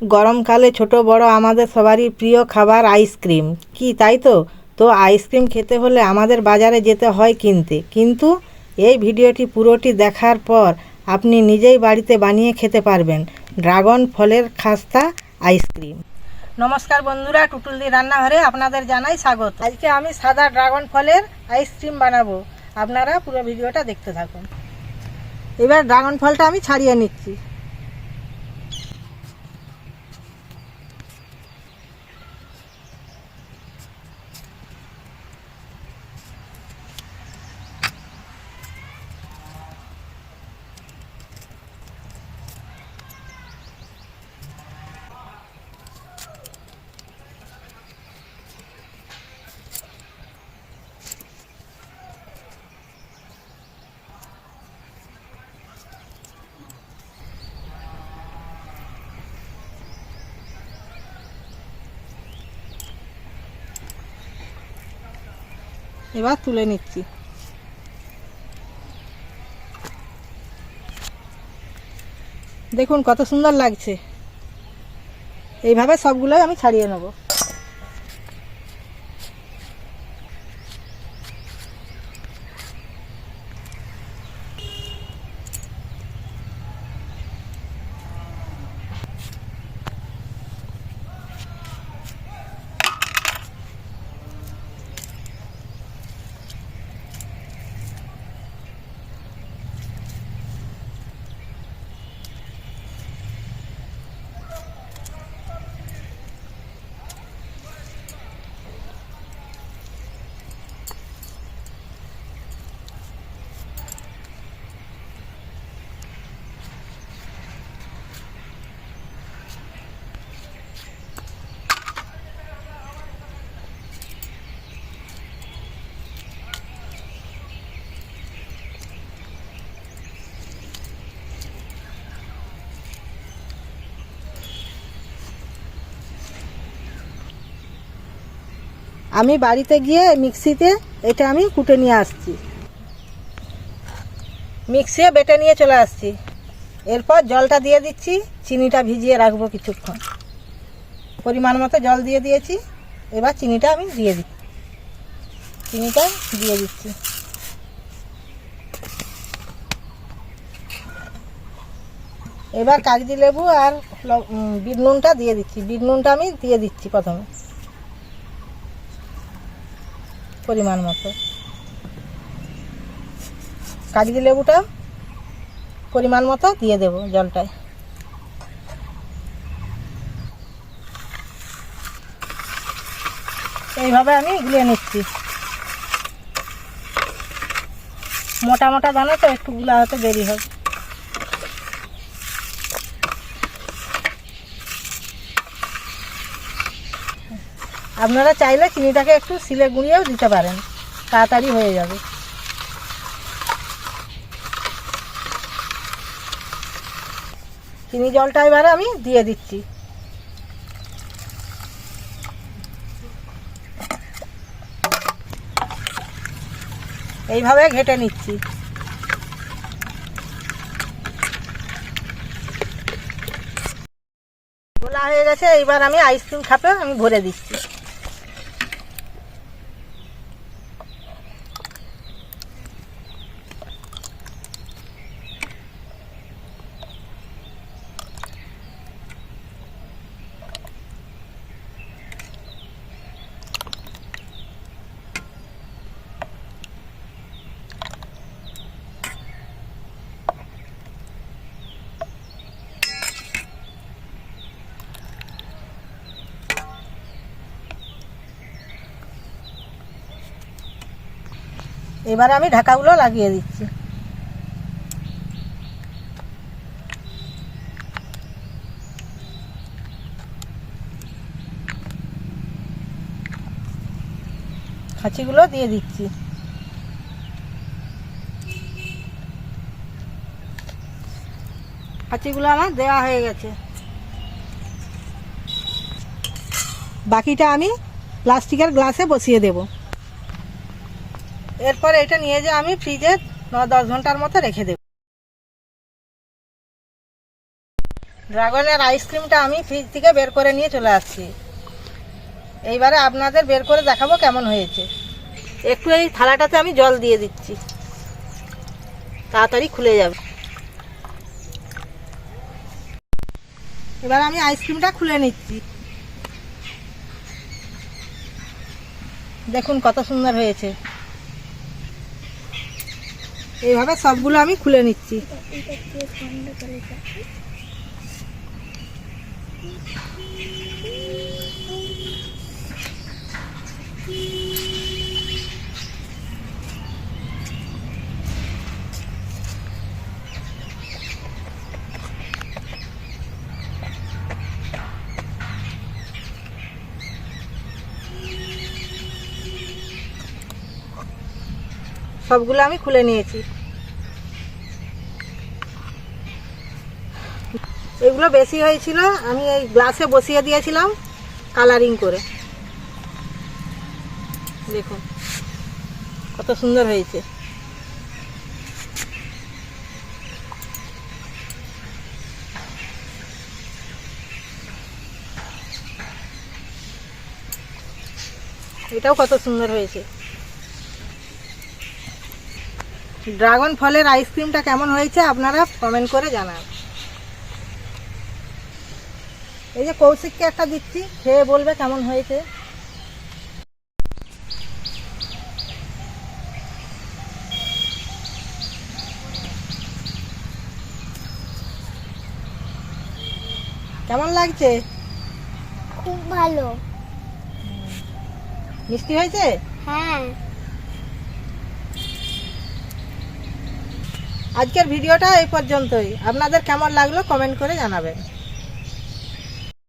গরমকালে ছোট বড় আমাদের সবারই প্রিয় খাবার আইসক্রিম, কি তাই তো? তো আইসক্রিম খেতে হলে আমাদের বাজারে যেতে হয় কিনতে, কিন্তু এই ভিডিওটি পুরোটি দেখার পর আপনি নিজেই বাড়িতে বানিয়ে খেতে পারবেন ড্রাগন ফলের খাস্তা আইসক্রিম। নমস্কার বন্ধুরা, টুটুলদি রান্নাঘরে আপনাদের জানাই স্বাগত। আজকে আমি সাদা ড্রাগন ফলের আইসক্রিম বানাবো, আপনারা পুরো ভিডিওটা দেখতে থাকুন। এবার ড্রাগন ফলটা আমি ছাড়িয়ে নিচ্ছি। এবার তুলে নিচ্ছি। দেখুন কত সুন্দর লাগছে। এইভাবে সবগুলোই আমি ছাড়িয়ে নেব। আমি বাড়িতে গিয়ে মিক্সিতে এটা আমি কুটে নিয়ে আসছি, মিক্সিয়ে বেটে নিয়ে চলে আসছি। এরপর জলটা দিয়ে দিচ্ছি, চিনিটা ভিজিয়ে রাখবো কিছুক্ষণ। পরিমাণ মতো জল দিয়ে দিয়েছি, এবার চিনিটা আমি দিয়ে দিচ্ছি। চিনিটা দিয়ে দিচ্ছি। এবার কাগজি লেবু আর বিট নুনটা দিয়ে দিচ্ছি। বিট নুনটা আমি দিয়ে দিচ্ছি প্রথমে পরিমাণ মতো। কাগজি লেবুটা পরিমাণ মতো দিয়ে দেব জলটায়। এইভাবে আমি গুলিয়ে নিচ্ছি। মোটা মোটা দানা তো একটু গুলা হতে দেরি হবে। আপনারা চাইলে চিনিটাকে একটু শিলে গুঁড়িয়েও দিতে পারেন, তাড়াতাড়ি হয়ে যাবে। চিনি জলটা এবারে আমি দিয়ে দিচ্ছি। এইভাবে ঘেটে নিচ্ছি। গোলা হয়ে গেছে, এইবার আমি আইসক্রিম কাপে আমি ভরে দিচ্ছি। এবার আমি ঢাকাগুলো লাগিয়ে দিচ্ছি। খাঁচিগুলো দিয়ে দিচ্ছি। খাঁচিগুলো আমার দেওয়া হয়ে গেছে। বাকিটা আমি প্লাস্টিকের গ্লাসে বসিয়ে দেব। এরপর এটা নিয়ে যে আমি ফ্রিজে 9-10 ঘন্টার মতো রেখে দেব। ড্রাগনের আইসক্রিমটা আমি ফ্রিজ থেকে বের করে নিয়ে চলে আসছি। এইবারে আপনাদের বের করে দেখাবো কেমন হয়েছে। একটু এই থালাটাতে আমি জল দিয়ে দিচ্ছি, তাড়াতাড়ি খুলে যাবে। এবার আমি আইসক্রিমটা খুলে নিচ্ছি। দেখুন কত সুন্দর হয়েছে। এইভাবে সবগুলো আমি খুলে নিচ্ছি। সবগুলো আমি খুলে নিয়েছি। এগুলো বেশি হয়েছিল, আমি এই গ্লাসে বসিয়ে দিয়েছিলাম কালারিং করে। দেখুন কত সুন্দর হয়েছে। এটাও কত সুন্দর হয়েছে। ড্রাগন ফলের আইসক্রিমটা কেমন হয়েছে আপনারা কমেন্ট করে জানান। এই যে কৌশিককে একটা দিচ্ছি, খেয়ে বলবে কেমন হয়েছে। কেমন লাগছে? খুব ভালো। মিষ্টি হয়েছে? হ্যাঁ। আজকের ভিডিওটা এই পর্যন্তই। আপনাদের কেমন লাগলো কমেন্ট করে জানাবেন।